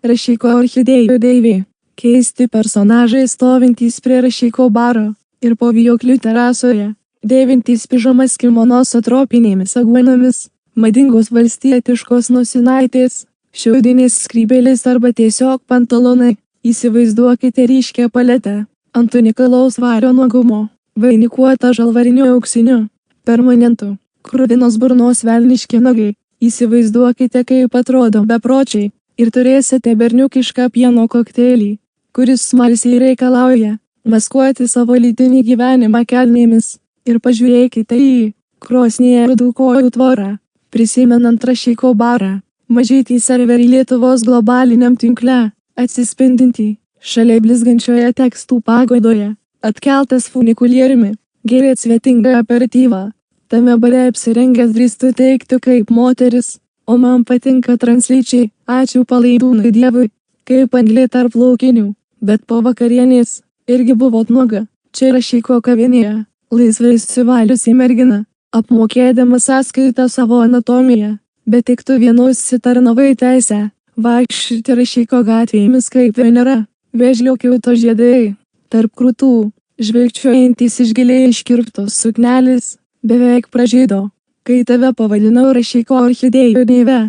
Rašyko orchidėjų deivė. Keisti personažai stovintys prie rašyko baro ir po vijoklių terasoje, dėvintys pižamas kimono su tropinėmis aguonomis, madingos valstietiškos nosinaitės, šiaudinės skrybėlės arba tiesiog pantalonai. Įsivaizduokite ryškią paletę ant unikalaus vario nuogumo, vainikuota žalvariniu auksiniu permanentu, kruvinos burnos velniški nagai. Įsivaizduokite, kaip atrodo bepročiai, ir turėsite berniukišką pieno kokteilį, kuris smalsiai reikalauja maskuoti savo lytinį gyvenimą kelnėmis, ir pažiūrėkite į krosnyje rudų kojų tvorą, prisimenant rašyko barą, mažytį serverį Lietuvos globaliniam tinkle, atsispindintį šalia blizgančioje tekstų pagodoje, atkeltas funikulieriumi, gėrėt svetingą aperityvą. Tame bare apsirengęs drįstu teikti kaip moteris, o man patinka translyčiai, ačiū palaidūnui dievui, kaip anglė tarp laukinių, bet po vakarienės irgi buvot nuoga, čia rašyko kavinėje, laisvai susivaliusi mergina, apmokėdama sąskaitą savo anatomiją, bet tik tu vienos sitarnavai teisę, vaikščioti rašyko gatvėmis kaip Venera, vėžlio kiauto žiedai, tarp krūtų, žvilgčiuojantys iš giliai iškirptos suknelės, beveik pražydo, kai tave pavadinau rašyko orchidėjų deive.